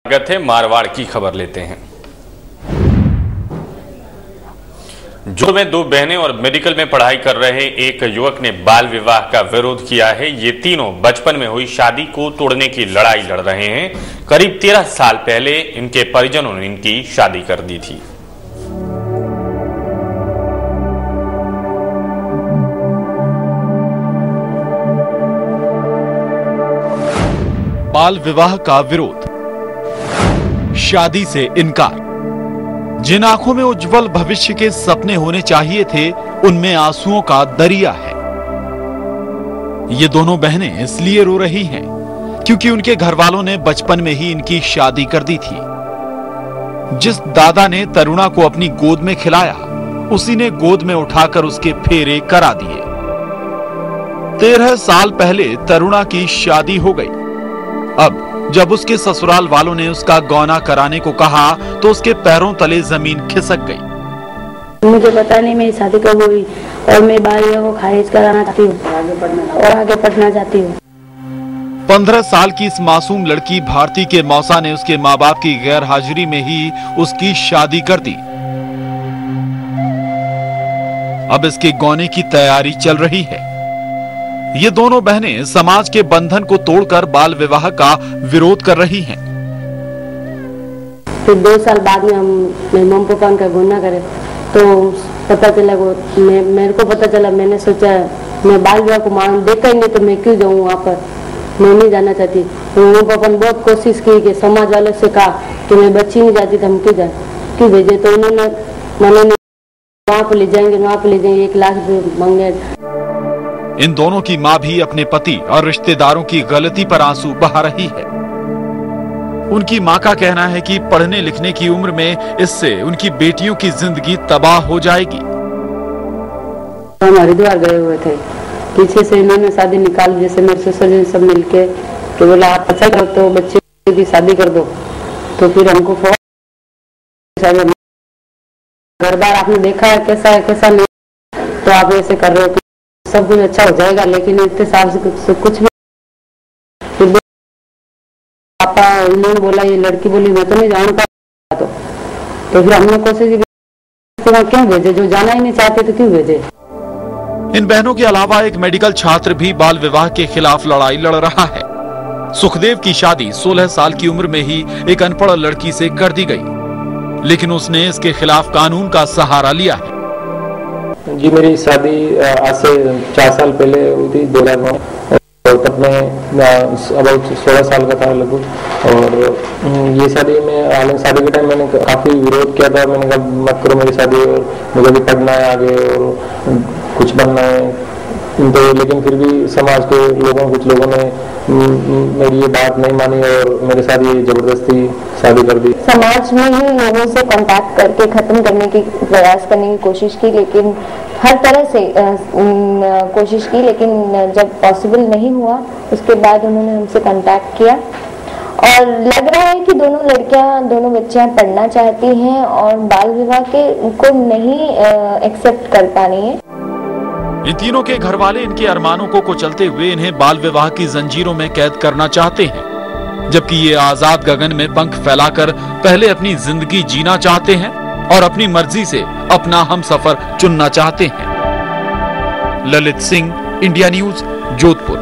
स्वागत है। मारवाड़ की खबर लेते हैं। जोधपुर में दो बहनें और मेडिकल में पढ़ाई कर रहे एक युवक ने बाल विवाह का विरोध किया है। ये तीनों बचपन में हुई शादी को तोड़ने की लड़ाई लड़ रहे हैं। करीब 13 साल पहले इनके परिजनों ने इनकी शादी कर दी थी। बाल विवाह का विरोध, शादी से इनकार। जिन आंखों में उज्जवल भविष्य के सपने होने चाहिए थे, उनमें आंसुओं का दरिया है। ये दोनों बहनें इसलिए रो रही हैं क्योंकि उनके घर वालों ने बचपन में ही इनकी शादी कर दी थी। जिस दादा ने तरुणा को अपनी गोद में खिलाया, उसी ने गोद में उठाकर उसके फेरे करा दिए। 13 साल पहले तरुणा की शादी हो गई। अब जब उसके ससुराल वालों ने उसका गौना कराने को कहा तो उसके पैरों तले जमीन खिसक गई। मुझे पता नहीं मेरी शादी कब हुई और मैं बाल विवाह को खारिज कराना चाहती हूँ और आगे पढ़ना चाहती हूँ। 15 साल की इस मासूम लड़की भारती के मौसा ने उसके माँ बाप की गैर हाजिरी में ही उसकी शादी कर दी। अब इसके गौने की तैयारी चल रही है। ये दोनों बहनें समाज के बंधन को तोड़कर बाल विवाह का विरोध कर रही हैं। फिर 2 साल बाद में हम मेरे मम्मी पापा उनका गौना करे तो पता चला मेरे को पता चला। मैंने सोचा मैं बाल विवाह को देखा ही नहीं तो मैं क्यों जाऊँ वहाँ पर, मैं नहीं जाना चाहती। तो मम्मी पापा ने बहुत कोशिश की कि समाज वालों से कहा कि मैं बच्ची नहीं जाती तो हम क्यों भेजे। तो उन्होंने वहाँ पर ले जाएंगे, वहाँ पर ले जाएंगे, 1 लाख रुपये मांगे। इन दोनों की मां भी अपने पति और रिश्तेदारों की गलती पर आंसू बहा रही है। उनकी मां का कहना है कि पढ़ने लिखने की उम्र में इससे उनकी बेटियों की जिंदगी तबाह हो जाएगी। हम हरिद्वार गए हुए थे, पीछे से इन्होंने शादी निकाल, जैसे मेरे ससुर जी सब मिलके तो बोला आप अच्छा करो तो बच्चे की शादी कर दो। तो फिर हमको घर बार आपने देखा है कैसा है कैसा नहीं, तो आप ऐसे कर रहे हो सब कुछ अच्छा हो जाएगा, लेकिन इतने साल से कुछ भी। पापा उन्होंने बोला, ये लड़की बोली मैं तो नहीं जानता। तो फिर हमने कोशिश क्यों भेजे, जो जाना ही नहीं चाहते तो क्यों भेजे। इन बहनों के अलावा एक मेडिकल छात्र भी बाल विवाह के खिलाफ लड़ाई लड़ रहा है। सुखदेव की शादी 16 साल की उम्र में ही एक अनपढ़ लड़की से कर दी गई, लेकिन उसने इसके खिलाफ कानून का सहारा लिया है। जी मेरी शादी आज से 4 साल पहले हुई थी, 2009। और तब मैं अबाउट 16 साल का था लगभग। और ये शादी में शादी के टाइम मैंने काफ़ी विरोध किया था। मैंने कहा मत करो मेरी शादी, और मुझे भी पढ़ना है आगे और कुछ बनना है। तो लेकिन फिर भी समाज के लोगों कुछ लोगों ने मेरी ये बात नहीं मानी और मेरे साथ ये जबरदस्ती शादी कर दी। समाज में ही लोगों से कांटेक्ट करके खत्म करने की प्रयास करने की कोशिश की, लेकिन हर तरह से कोशिश की, लेकिन जब पॉसिबल नहीं हुआ उसके बाद उन्होंने हमसे कांटेक्ट किया। और लग रहा है कि दोनों बच्चियां पढ़ना चाहती हैं और बाल विवाह को नहीं एक्सेप्ट कर पा रही हैं। इन तीनों के घर वाले इनके अरमानों को कुचलते हुए इन्हें बाल विवाह की जंजीरों में कैद करना चाहते हैं, जबकि ये आजाद गगन में पंख फैलाकर पहले अपनी जिंदगी जीना चाहते हैं और अपनी मर्जी से अपना हमसफर चुनना चाहते हैं। Lalit Singh, India news, Jodhpur.